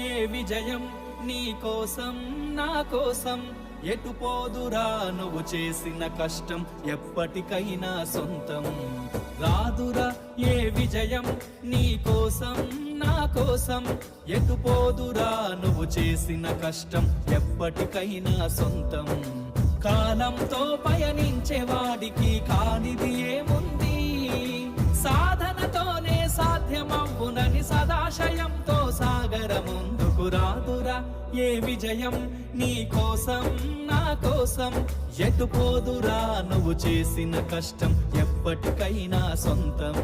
ఏ విజయం నీ కోసం నా కోసం ఎటు పోదురా నువ్వు చేసిన కష్టం ఎప్పటికైనా సొంతం రాదురా ఏ విజయం నీ కోసం నా కోసం ఎటు పోదురా నువ్వు చేసిన కష్టం ఎప్పటికైనా సొంతం కాలంతో పయనించే వాడికి కానిది ఏముంది సాధనతోనే సాధ్యమవునని సదాశయంతో సాగర ముందుకు రాదురా ఏ విజయం నీ కోసం నా కోసం ఎటు పోదురా నువ్వు చేసిన కష్టం ఎప్పటికైనా సొంతం